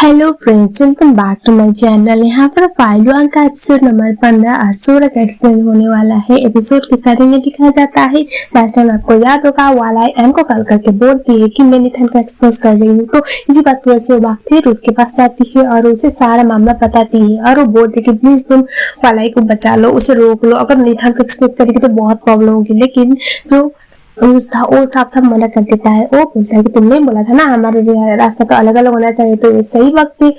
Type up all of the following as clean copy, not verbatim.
Hello friends, welcome back to my channel. यहाँ पर file का एपिसोड नंबर 15 और 16 का एक्सप्लेन होने वाला है। एपिसोड के स्टार्टिंग में दिखाया जाता है, लास्ट टाइम आपको याद होगा वालाई एम को कॉल करके बोलती है कि मैं निथन को एक्सपोज कर रही हूँ। तो इसी बात की वजह से वो भागती रूथ के पास जाती है और उसे सारा मामला बताती है और वो बोलती है कि प्लीज तुम वालाई को बचा लो, उसे रोक लो, अगर निथन को एक्सपोज करेगी तो बहुत प्रॉब्लम होगी। लेकिन जो था वो साफ साफ मना कर देता है। वो बोलता है कि तुमने बोला था ना हमारे रास्ता तो अलग अलग होना चाहिए, तो ये सही वक्त है,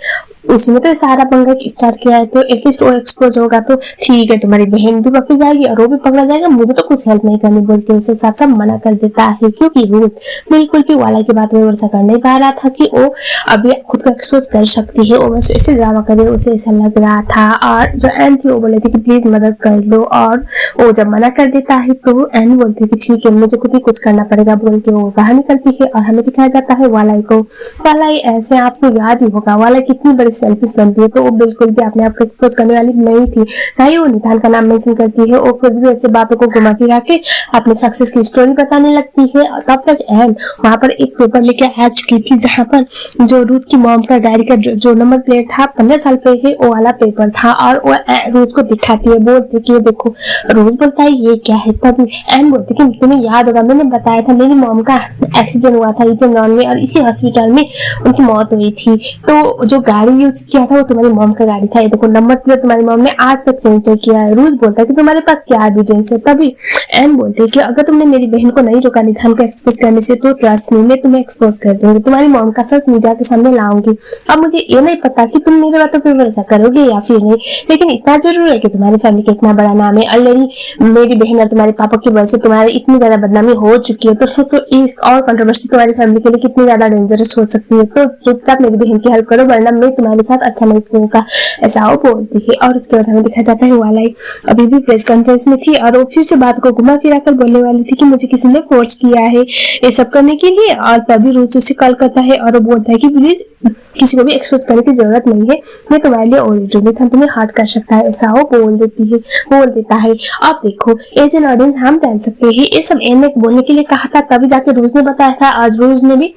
उसमें तो सारा पंगा स्टार्ट किया है, तो एटलीस्ट वो एक्सपोज होगा तो ठीक है, तुम्हारी बहन भी पकड़ी जाएगी और वो भी पकड़ा जाएगा, मुझे तो कुछ हेल्प नहीं करनी बोल के उसे साफ साफ मना कर देता है। क्योंकि रूथ बिल्कुल भी वाला की बात में भरोसा कर नहीं पा रहा था कि वो अभी खुद को एक्सपोज कर सकती है। वो बस ऐसे ड्रामा करे, उसे ऐसा लग रहा था। और जो एन थी वो बोले थे कि प्लीज मदद कर लो, और वो जब मना कर देता है तो एन बोलती है कि ठीक है, मुझे खुद ही कुछ करना पड़ेगा बोल के वो बाहर निकलती है। और हमें दिखाया जाता है वालाई को। वालाई ऐसे आपको याद ही होगा वालाई कितनी बड़ी सेल्फिश बनती है, तो वो बिल्कुल भी अपने आप को एक्सपोज करने वाली नहीं थी, ना ही वो निथान का नाम मेंशन करती है। वो कुछ भी ऐसे बातों को घुमा फिरा के अपने सक्सेस की स्टोरी बताने लगती है। तब तक एन वहां पर एक पेपर लेके आ चुकी थी, जहां पर जो रूथ की मॉम का गाड़ी का जो नंबर प्लेट था 15 साल पहले वो वाला पेपर था। और वो रूथ को दिखाती है, बोलती कि ये देखो। रूथ बोलता है ये क्या है, तब एन बोलती कि तुम्हें याद होगा मैंने बताया था मेरी मॉम का एक्सीडेंट हुआ था ईटन लॉन में और इसी हॉस्पिटल में उनकी मौत हुई थी, तो जो गाड़ी यूज किया था वो तुम्हारी मॉम का गाड़ी था, ये देखो नंबर प्लेट तुम्हारी मॉम ने आज तक चेंज किया है। रूथ बोलता है कि तुम्हारे पास क्या एविडेंस है। तभी एन बोलते है कि अगर तुमने मेरी बहन को नहीं रोका निथान को एक्सपोज करने से तो ट्रस्ट नहीं, मैं तुम्हें एक्सपोज कर दूंगी, तुम्हारी मॉम का सच निजात के सामने लाऊंगी। अब मुझे ये नहीं पता कि तुम मेरी बातों पर भरोसा करोगे या फिर नहीं, लेकिन इतना जरूर है कि तुम्हारी फैमिली का इतना बड़ा नाम है, ऑलरेडी मेरी बहन और तुम्हारे पापा की वजह से तुम्हारी इतनी ज्यादा बदनामी हो चुकी है, तो सोचो एक और कंट्रोवर्सी तुम्हारी फैमिली के लिए कितनी ज्यादा डेंजरस हो सकती है। तो चुपचाप मेरी बहन की हेल्प करो वरना मैं तुम्हारे साथ अच्छा नहीं होगा, ऐसा वो बोलती है। और उसके बाद हमें दिखा जाता है वालाई अभी भी प्रेस कॉन्फ्रेंस में थी और वो फिर से बात को घुमा फिरा कर बोलने वाली थी कि मुझे किसी ने फोर्स किया है ये सब करने के लिए। और तभी रूथ उसे कॉल करता है और वो बोलता है कि प्लीज किसी को भी एक्सपोज करने की जरूरत नहीं है, मैं तुम्हारे लिए ओरिजिनल था, तुम्हें हार्ट कर सकता है, ऐसा वो बोल देता है। अब देखो एज एन ऑडियंस हम जान सकते हैं ये सब एन ने बोलने के लिए कहा था, तभी जाके रूज ने बताया था। आज रूज ने भी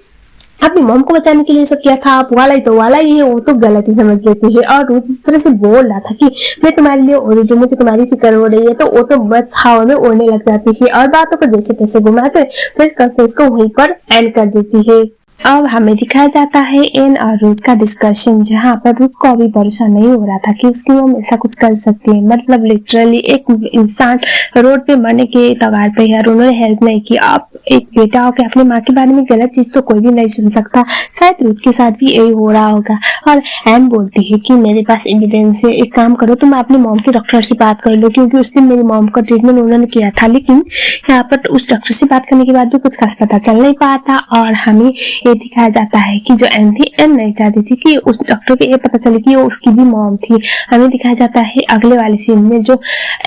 अपनी मॉम को बचाने के लिए सब किया था। आप वाला ही तो वाला ही है, वो तो गलत ही समझ लेती है। और रूथ इस तरह से बोल रहा था कि मैं तुम्हारे लिए और जो मुझे तुम्हारी फिक्र हो रही है, तो वो तो बस हवा में उड़ने लग जाती है और बातों को जैसे तैसे घुमाकर प्रेस कॉन्फ्रेंस को वहीं पर एंड कर देती है। अब हमें दिखाया जाता है एन और रूथ का डिस्कशन, जहाँ पर रूथ को अभी भरोसा नहीं हो रहा था कि उसकी मॉम ऐसा कुछ कर सकती है। मतलब लिटरली एक इंसान रोड पे मरने के कगार पे है और उन्होंने हेल्प नहीं की। आप एक बेटा होकर अपनी माँ के बारे में गलत चीज तो कोई भी नहीं सुन सकता, शायद रूथ के साथ भी यही हो रहा होगा। और एन बोलती है कि मेरे पास एविडेंस है, एक काम करो तुम अपनी मॉम के डॉक्टर से बात कर लो, क्योंकि उस दिन मेरी मॉम का ट्रीटमेंट उन्होंने किया था, लेकिन यहाँ पर उस डॉक्टर से बात करने के बाद भी कुछ खास पता चल नहीं पाया था। और हमें दिखाया जाता है कि जो एन थी, एन नहीं चाहती थी कि उस डॉक्टर को ये पता चले कि वो उसकी भी मॉम थी। हमें दिखाया जाता है अगले वाले सीन में जो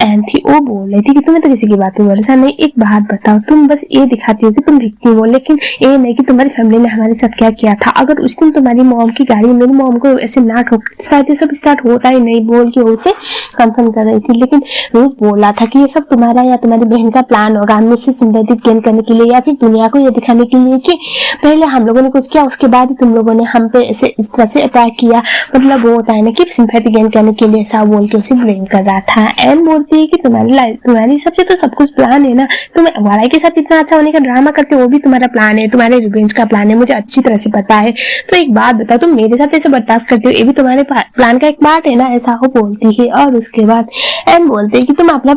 एन थी वो बोल रही थी कि तुम्हें तो किसी की बात पे भरोसा नहीं, एक बात बताओ, तुम बस ये दिखाती हो कि तुम विक्टिम हो, लेकिन ये नहीं कि तुम्हारी फैमिली ने हमारे साथ क्या किया था। अगर उस दिन तुम्हारी मॉम की गाड़ी मेरी मॉम को ऐसे ना ठोकती शायद ये सब स्टार्ट होता ही नहीं बोल के उसे कंफर्म कर रही थी। लेकिन रोज बोल रहा था कि ये सब तुम्हारा या तुम्हारी बहन का प्लान होगा, मुझसे सिंपैथी गेन करने के लिए या फिर दुनिया को ये दिखाने के लिए कि पहले हम लोगों ने कुछ किया उसके बाद ही तुम लोगों ने हम पे ऐसे इस तरह से अटैक किया। मतलब वो होता है ना कि सिंपैथी गेन करने के लिए, ऐसा बोल के उसे ब्लेम कर रहा था। एन बोलती है कि तुम्हारी सबसे तो सब कुछ प्लान है ना, तुम वालाई के साथ इतना अच्छा होने का ड्रामा करते हो, वो भी तुम्हारा प्लान है, तुम्हारे रिवेंज का प्लान है, मुझे अच्छी तरह से पता है। तो एक बात बताओ, तुम मेरे साथ ऐसे बर्ताव करते हो, ये भी तुम्हारे प्लान का एक पार्ट है ना, ऐसा वो बोलती है। और उसके बाद एन बोलते है कि तुम्हारा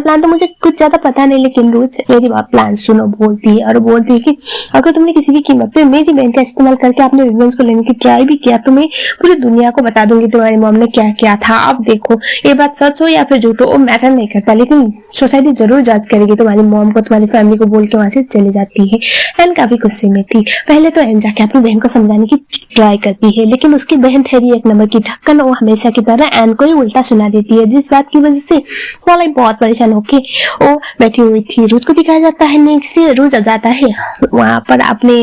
प्लान तो मुझे कुछ ज्यादा पता नहीं, लेकिन रोज मेरी बात प्लान सुनो बोलती है। और बोलती है कि अगर तुमने किसी भी कीमत पे मेरी बहन का इस्तेमाल करके अपने रिवेंज को लेने की ट्राई भी किया तो मैं पूरी दुनिया को बता दूंगी तुम्हारी मॉम ने क्या किया था। अब देखो ये बात सच हो या फिर झूठ हो वो मैटर नहीं करता, लेकिन सोसाइटी जरूर जज करेगी तुम्हारी मॉम को, तुम्हारी फैमिली को बोल के वहां से चली जाती है। एन काफी गुस्से में थी। पहले तो एन जाके अपनी बहन को समझाने की ट्राई करती है, लेकिन उसकी बहन ठहरी एक नंबर की ढक्कन, वो हमेशा की तरह एन को ही उल्टा सुना देती है, जिस बात की वजह से वाला बहुत परेशान होके वो बैठी हुई थी। रूथ को दिखाया जाता है नेक्स्ट डे रूथ आ जाता है वहां पर अपने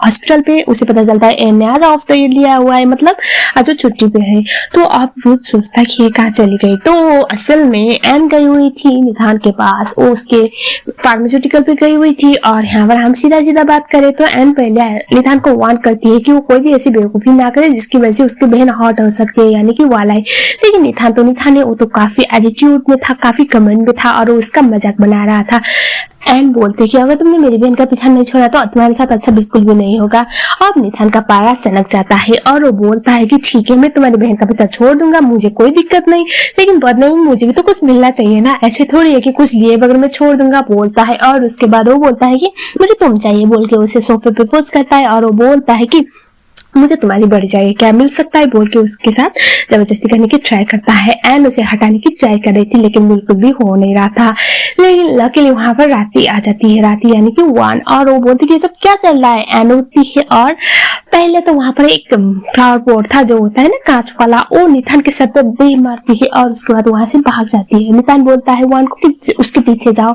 हॉस्पिटल पे उसे पता चलता है एन ने आज ऑफ डे लिया हुआ है, मतलब आज वो छुट्टी पे है। तो अब रोज सोचता है कि ये कहाँ चली गई। तो असल में एन गई हुई थी निधान के पास, वो उसके फार्मास्यूटिकल पे गई हुई थी। और यहाँ पर हम सीधा सीधा बात करें तो एन पहले निधान को वार्न करती है कि वो कोई भी ऐसी बेवकूफी ना करे जिसकी वजह से उसकी बहन हॉट हो सकती है, यानी कि वालाई। लेकिन निधान ने वो तो काफी एटीट्यूड में था, काफी कमेंट में था और वो उसका मजाक बना रहा था। एन बोलते कि अगर तुमने मेरी बहन का पीछा नहीं छोड़ा तो तुम्हारे साथ अच्छा बिल्कुल भी नहीं होगा। अब निधान का पारा सनक जाता है और वो बोलता है कि ठीक है, मैं तुम्हारी बहन का पीछा छोड़ दूंगा, मुझे कोई दिक्कत नहीं, लेकिन बदले में मुझे भी तो कुछ मिलना चाहिए ना, ऐसे थोड़ी है कि कुछ लिए बगैर मैं छोड़ दूंगा, बोलता है। और उसके बाद वो बोलता है कि मुझे तुम चाहिए बोल के उसे सोफे पे फोर्स करता है और वो बोलता है कि मुझे तुम्हारी बढ़ जाएगी, क्या मिल सकता है बोल के उसके साथ जबरदस्ती करने की ट्राई करता है। एन उसे हटाने की ट्राई कर रही थी लेकिन बिल्कुल भी हो नहीं रहा था। लेकिन लकीली वहां पर राती आ जाती है, राती यानी कि वन, और वो बोलती कि सब क्या चल रहा है। एन उठती है और पहले तो वहां पर एक फ्लावर पॉट था जो होता है ना कांच वाला, वो निधान के सर पर दे मारती है और उसके बाद वहां से भाग जाती है। निधान बोलता है वन को कि उसके पीछे जाओ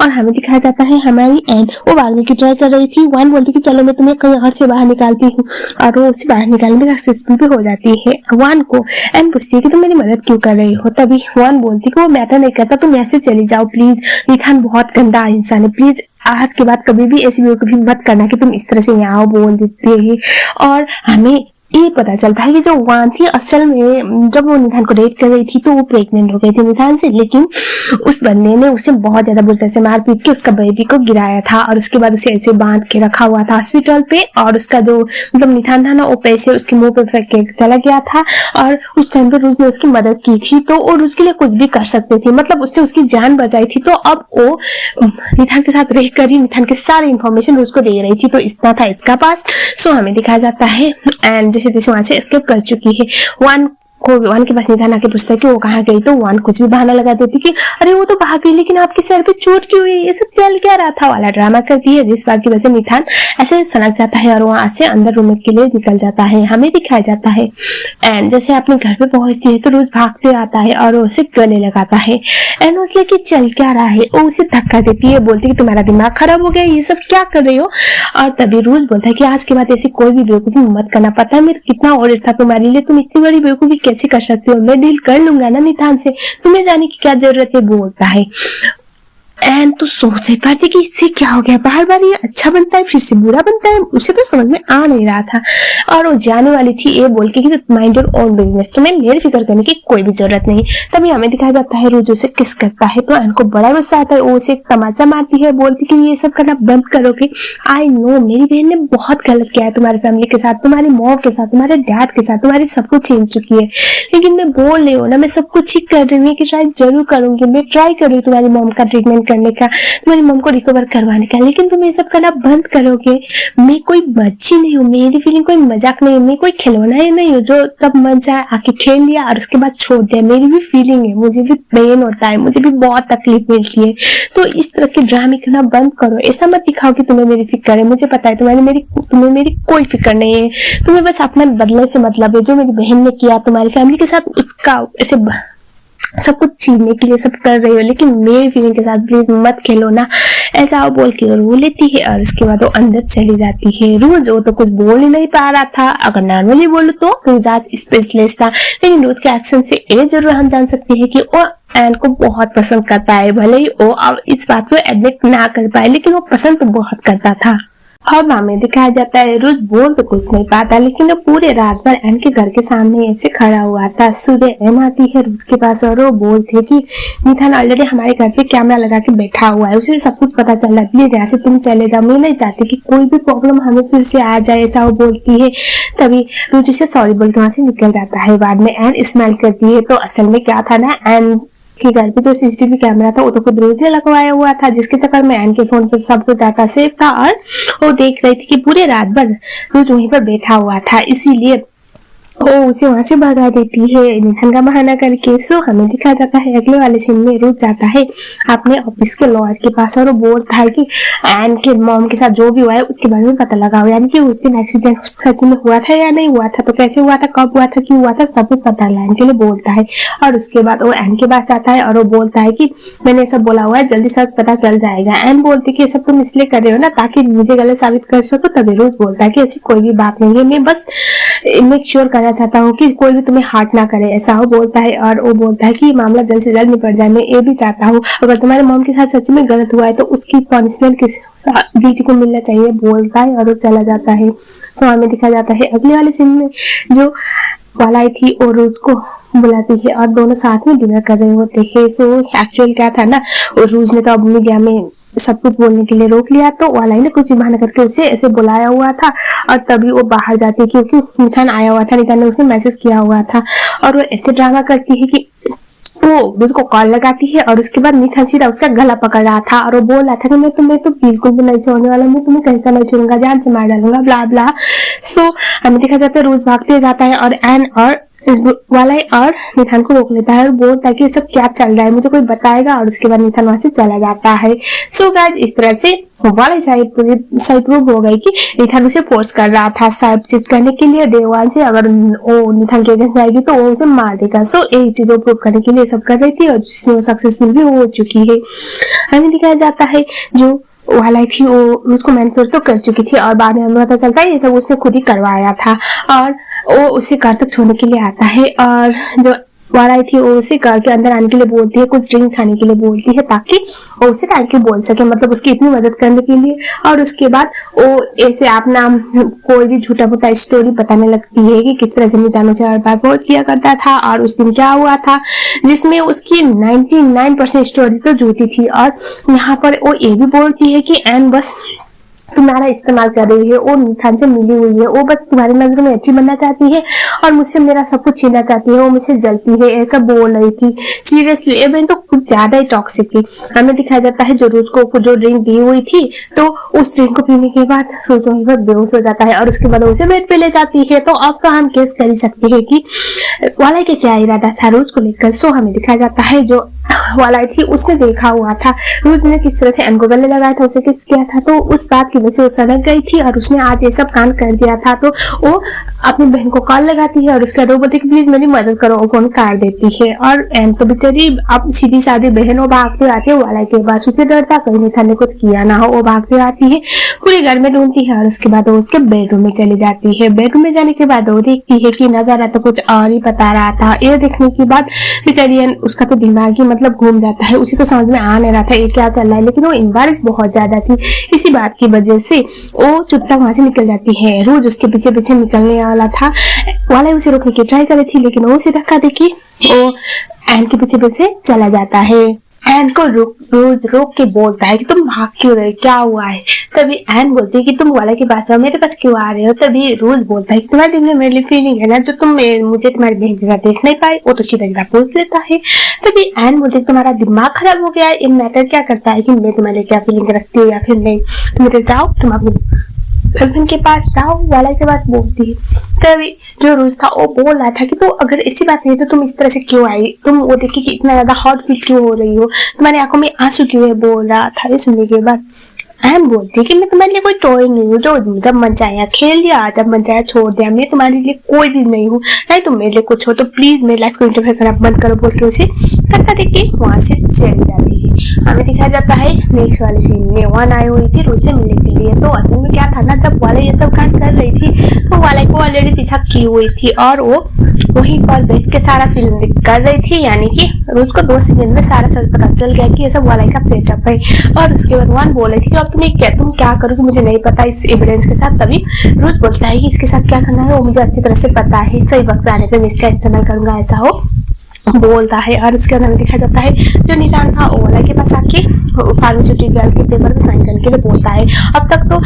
और हमें दिखाया जाता है हमारी एन वो भागने की ट्राई कर रही थी। वन बोलती कि चलो मैं तुम्हें कहीं घर से बाहर निकालती हूँ और वो उसे बाहर निकालने में सक्सेसफुल भी हो जाती है। वन को एन पूछती है कि तुम मेरी मदद क्यों कर रही हो, तभी वन बोलती कि वो मैटर नहीं करता, तुम ऐसे चली जाओ प्लीज, निधान बहुत गंदा इंसान है, प्लीज आज के बाद कभी भी ऐसी बेवकूफी मत करना कि तुम इस तरह से यहाँ बोल देते हैं। और हमें ये पता चलता है कि जो वान थी असल में जब वो निधान को डेट कर रही थी तो वो प्रेग्नेंट हो गई थी निधान से, लेकिन उस बंदे ने उसे बहुत ज्यादा बुरी तरह से मार पीट के उसका बेबी को गिराया था और उसके बाद उसे ऐसे बांध के रखा हुआ था हॉस्पिटल पे। और उसका जो मतलब निधान था ना वो पैसे उसके मुंह पे फेंक के चला गया था और उस टाइम पे रूज ने उसकी मदद की थी, तो वो रूज के लिए कुछ भी कर सकते थे, मतलब उसने उसकी जान बचाई थी। तो अब वो निधान के साथ रहकर ही निधान के सारे इन्फॉर्मेशन रूज को दे रही थी, तो इतना था इसका पास। सो हमें दिखाया जाता है एंड जैसे तैसे वहां से एस्केप कर चुकी है। वन के पास निधान आके पूछता है कि वो कहाँ गई, तो वन कुछ भी बहाना लगा देती कि अरे वो तो भाग गई, लेकिन आपके सर पे चोट क्यों हुई, ये सब चल क्या रहा था वाला ड्रामा करती है, जिस बात की वजह से निधान ऐसे सनक जाता है और वहां से अंदर रूम के लिए निकल जाता है। हमें दिखाया जाता है एंड जैसे अपने घर पे पहुंचती है तो रोज भागते आता है और उसे गले लगाता है। एंड उसले कि चल क्या रहा है, वो उसे धक्का देती है, बोलती है कि तुम्हारा दिमाग खराब हो गया, ये सब क्या कर रही हो। और तभी रोज बोलता है कि आज के बाद ऐसी कोई भी बेवकूफी मत करना, पता है मैं कितना ऑर्डर था तुम्हारे लिए, तुम इतनी बड़ी बेवकूफी कैसे कर सकते हो, मैं डील कर लूंगा ना निधान से, तुम्हें जाने की क्या जरूरत है, बोलता है। एंड तो सोच नहीं पाती कि इससे क्या हो गया, बार बार ये अच्छा बनता है फिर से बुरा बनता है, उसे तो समझ में आ नहीं रहा था। और वो जाने वाली थी ये बोल के कि माइंड योर ओन बिजनेस, तुम्हें मेरी फिक्र करने की कोई भी जरूरत नहीं। तभी हमें दिखाया जाता है रोज उसे किस करता है, तो एन को बड़ा गुस्सा आता है, वो उसे एक तमाचा मारती है, बोलती कि ये सब करना बंद करोगे, आई नो मेरी बहन ने बहुत गलत किया है तुम्हारी फैमिली के साथ, तुम्हारी मॉम के साथ, तुम्हारे डैड के साथ, तुम्हारी सब कुछ छीन चुकी है, लेकिन मैं बोल रही हूँ ना, मैं सब कुछ ठीक कर रही हूँ कि शायद जरूर करूंगी, मैं ट्राई कर रही हूँ तुम्हारी मॉम का ट्रीटमेंट करने का, तुम्हारी मॉम को रिकवर करवाने का, लेकिन तुम ये सब करना बंद करोगे। मैं कोई बच्ची नहीं हूँ, मेरी फीलिंग कोई मजाक नहीं है, मैं कोई खिलौना ही नहीं हूँ जो जब मन चाहे आके खेल लिया और उसके बाद छोड़ दिया, मेरी भी फीलिंग है, मुझे भी पेन होता है, मुझे भी बहुत तकलीफ मिलती है, तो इस तरह के ड्रामे करना बंद करो, ऐसा मत दिखाओ कि तुम्हें मेरी फिक्र है, मुझे पता है तुम्हें मेरी कोई फिक्र नहीं है, तुम्हें बस अपने बदले से मतलब है, जो मेरी बहन ने किया तुम्हारी फैमिली के साथ उसका ऐसे सब कुछ छीनने के लिए सब कर रही हो, लेकिन मेरी फीलिंग के साथ प्लीज मत खेलो ना, ऐसा वो बोल के रो लेती है और उसके बाद वो अंदर चली जाती है। रोज वो तो कुछ बोल ही नहीं पा रहा था, अगर नॉर्मली बोलो तो रोज आज स्पेशलिस्ट था, लेकिन रोज के एक्शन से ये जरूर हम जान सकते हैं कि वो एन को बहुत पसंद करता है, भले ही वो अब इस बात को एडमिट ना कर पाए, लेकिन वो पसंद तो बहुत करता था। अब हमें दिखाया जाता है रोज बोल तो कुछ नहीं पाता, लेकिन वो पूरे रात भर एन के घर के सामने ऐसे खड़ा हुआ था। सुबह एन आती है रोज के पास और वो बोलती है कि निधान ऑलरेडी हमारे घर पे कैमरा लगा के बैठा हुआ है, उसे सब कुछ पता चल रहा है, प्लीज यहाँ से तुम चले जाओ, मैं नहीं चाहती कि कोई भी प्रॉब्लम हमें फिर से आ जाए, ऐसा वो बोलती है। तभी रोज उसे सॉरी बोल के वहां से निकल जाता है। बाद में एन स्माइल करती है, तो असल में क्या था ना, एन के घर पे जो सीसीटीवी कैमरा था वो तो खुद रोज ने लगवाया हुआ था, जिसके चक्कर में एन के फोन पर सब कुछ डाटा सेव था और वो देख रही थी कि पूरे रात भर रोज वहीं पर बैठा हुआ था, इसीलिए वो उसे वहां से भगा देती है निथान का बहाना करके। सो हमें दिखाया जाता है अगले वाले सीन में रोज जाता है अपने ऑफिस के लॉयर के पास और वो बोलता है कि एन के मॉम के साथ जो भी हुआ है उसके बारे में पता लगाओ, यानी कि उस दिन एक्सीडेंट उस सच में हुआ था या नहीं हुआ था, तो कैसे हुआ था, कब हुआ था, क्यों हुआ था, सब कुछ पता लगाने के लिए बोलता है। और उसके बाद वो एन के पास आता है और वो बोलता है कि मैंने सब बोला हुआ है, जल्दी सच पता चल जाएगा। एन बोलती है कि ये सब तुम इसलिए कर रहे हो ना ताकि मुझे गलत साबित कर सको। तभी रोज बोलता है कि ऐसी कोई भी बात नहीं है, मैं बस मेक श्योर करना चाहता हूँ कि कोई भी तुम्हें हार्ट ना करे, ऐसा वो बोलता है। और वो बोलता है कि मामला जल्द से जल्द निपट जाए, मैं ये भी चाहता हूँ अगर तुम्हारे मॉम के साथ सच में गलत हुआ है तो उसकी पनिशमेंट किस गिल्टी को मिलना चाहिए, बोलता है और वो चला जाता है। तो हमें दिखा जाता है अगले वाले सीन में जो वालाई थी और रोज को बुलाती है और दोनों साथ में डिनर कर रहे होते हैं। सो एक्चुअल क्या था ना, रोज ने तो अब मीडिया में सब कुछ बोलने के लिए रोक लिया, तो वालाई ने कुछ बहाना करके उसे ऐसे बुलाया हुआ था और तभी वो बाहर जाती है क्योंकि निथान आया हुआ था, निथान ने उसे मैसेज किया हुआ था। और वो ऐसे ड्रामा करती है कि वो उसको कॉल लगाती है और उसके बाद निथान सीधा उसका गला पकड़ रहा था और वो बोल रहा था कि मैं तुम्हें तो बिल्कुल भी नहीं छोड़ने वाला, मैं तुम्हें कहीं का नहीं छोड़ूंगा, जान से मार डालूंगा, ब्ला ब्ला। सो हमें दिखा जाता है रोज भागते जाता है और एन और वालाई और निथान को रोक लेता है और बोलता है कि सब क्या चल रहा है, मुझे कोई बताएगा। और उसके बाद निथान वहां से चला जाता है। सो गाइस इस तरह से वालाई साइड प्रूव हो गई कि निथान उसे फोर्स कर रहा था सब चीज करने के लिए डे वन से, अगर वो निथान के अगेंस्ट जाएगी तो वो उसे मार देगा। सो यही चीजों प्रूव करने के लिए सब कर रही थी और जिसमें वो सक्सेसफुल भी हो चुकी है। हमें दिखाया जाता है जो वालाई थी वो उसको मैनिपुलेट तो कर चुकी थी और बाद में हमें पता चलता है ये सब उसने खुद ही करवाया था और वो उसे कार तक छोड़ने के लिए आता है और जो वालाई थी वो उसे कार के अंदर आने के लिए बोलती है, कुछ ड्रिंक खाने के लिए बोलती है ताकि वो उसे थैंक यू बोल सके, मतलब उसकी इतनी मदद करने के लिए। और उसके बाद वो ऐसे अपना कोई भी झूठा मूठा स्टोरी बताने लगती है कि किस तरह से निथान उसे हर बार फोर्स किया करता था और उस दिन क्या हुआ था, जिसमें उसकी 99% स्टोरी तो झूठी थी। और यहाँ पर वो ये भी बोलती है कि एन बस तुम्हारा इस्तेमाल कर रही है, वो निथान से मिली हुई है, वो बस तुम्हारी नजर में अच्छी बनना चाहती है और मुझसे मेरा सब कुछ छीनना चाहती है, वो मुझसे जलती है, ऐसा बोल रही थी। सीरियसली ये बहन तो कुछ ज्यादा ही टॉक्सिक थी। हमें दिखाया जाता है जो रोज को जो ड्रिंक दी हुई थी तो उस ड्रिंक को पीने के बाद रोज वहीं पर बेहोश हो जाता है और उसके बाद उसे बेड पे ले जाती है। तो अब तो हम केस कर सकते हैं कि वालाई के क्या इरादा था रोज को लेकर। सो हमें दिखाया जाता है जो वालाई थी उसने देखा हुआ था रोज ने किस तरह से एन को गले लगाया था, उसे किस किया था, तो उस बात की वजह से वो सड़क गई थी और उसने आज ये सब कांड कर दिया था। तो वो अपनी बहन को कॉल लगाती है और उसके बाद वो बोलती है प्लीज मेरी मदद करो, वो फोन काट देती है। और एन तो बेचारी अब सीधी सादी बहन वो भागते आती है वालाई के पास, उसे डर था कहीं निथान ने कुछ किया ना हो, वो भागते आती है पूरे घर में ढूंढती है और उसके बाद वो उसके बेडरूम में चली जाती है। बेडरूम में जाने के बाद वो देखती है कि नजारा तो कुछ और ही बता रहा था। ये देखने के बाद बेचारी उसका तो दिमाग ही मतलब घूम जाता है, उसे तो समझ में आ नहीं रहा था ये क्या चल रहा है, लेकिन वो एम्बारेस बहुत ज्यादा थी, इसी बात की वजह से वो चुपचाप वहां से निकल जाती है। रोज उसके पीछे पीछे निकलने वाला था, वाला उसे रोकने की ट्राई कर रही थी लेकिन वो उसे धक्का देके वो एन के पीछे पीछे चला जाता है। एन को रोज रोक के बोलता है कि तुम भाग क्यों रहे, क्या हुआ है। तभी एन बोलती है कि तुम वाला के पास आओ, मेरे पास क्यों आ रहे हो। तभी रोज बोलता है कि तुम्हारे दिल में मेरे लिए फीलिंग है ना जो तुम मुझे तुम्हारी बहन के साथ देख नहीं पाए, वो तो सीधा सीधा पूछ लेता है। तभी एन बोलती है तुम्हारा दिमाग खराब हो गया है, ये मैटर क्या करता है कि मैं तुम्हारे क्या फीलिंग रखती हूँ या फिर नहीं, तुम मुझे जाओ, तुम अपनी गर्लफ्रेंड के पास जाओ, वाला के पास बोलती है। तभी जो रोज था वो बोल रहा था कि तो अगर ऐसी बात नहीं तो तुम इस तरह से क्यों आई, तुम वो देखी कि इतना ज्यादा हॉट फील क्यों हो रही हो, तुम्हारी आंखों में आंसू क्यों है, बोल रहा था। ये सुनने के बाद एन बोलती है कि मैं तुम्हारे लिए कोई टॉय नहीं हूँ जो जब मन चाहे खेल लिया, जब मन चाहे छोड़ दिया, मैं तुम्हारे लिए कोई भी नहीं हूँ, नहीं तुम मेरे लिए कुछ हो तो प्लीज मेरी लाइफ को इंटरफेयर करना बंद करो, बोल के उसे धक्का देके वहां से चली जाती है। हमें दिखाया जाता है नेक्स्ट वाले सीन में वन आई हुई थी रोज से मिलने के लिए। तो असल में क्या था ना, जब वाला ये सब कांड कर रही थी तो वाला को ऑलरेडी पीछा की हुई थी और वो वहीं पर बैठ के सारा फिल्म कर रही थी, यानी कि रोज को 2 सेकंड में सारा सच पता चल गया कि ये सब वाला का सेटअप है। और उसके बाद वन बोले थी कि अब तुम क्या करोगे मुझे नहीं पता इस एविडेंस के साथ। तभी रोज बोलता है कि इसके साथ क्या करना है वो मुझे अच्छी तरह से पता है, सही वक्त आने पर मैं इसका इस्तेमाल करूंगा, ऐसा हो बोलता है। और उसके अंदर दिखाया जाता है जो निथान था वाला के पास आके फार्मास्यूटिकल के पेपर पे साइन करने के लिए बोलता है। अब तक तो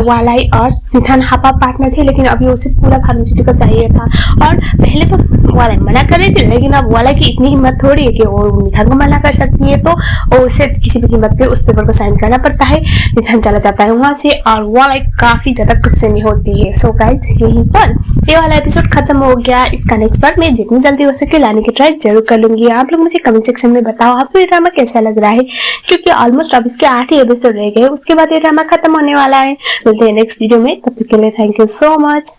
वालाई और निथान हाफ पार्टनर थे लेकिन अभी उसे पूरा फार्मास्यूटिकल चाहिए था। और पहले तो वाला मना कर रही थी, लेकिन अब वाला की इतनी हिम्मत थोड़ी है कि वो मिथान को मना कर सकती है, तो उसे किसी भी कीमत पे उस पेपर को साइन करना पड़ता है। मिथान चला जाता है वहां से और वाला काफी ज्यादा गुस्से में होती है। सो गाइस यहीं पर ये वाला एपिसोड खत्म हो गया। इसका नेक्स्ट पार्ट मैं जितनी जल्दी हो सके लाने की ट्राई जरूर कर लूंगी। आप लोग मुझे कमेंट सेक्शन में बताओ आपको ये ड्रामा कैसा लग रहा है, क्योंकि ऑलमोस्ट अब इसके 8 ही एपिसोड रह गए, उसके बाद ये ड्रामा खत्म होने वाला है। मिलते हैं नेक्स्ट वीडियो में, तब तक के लिए थैंक यू सो मच।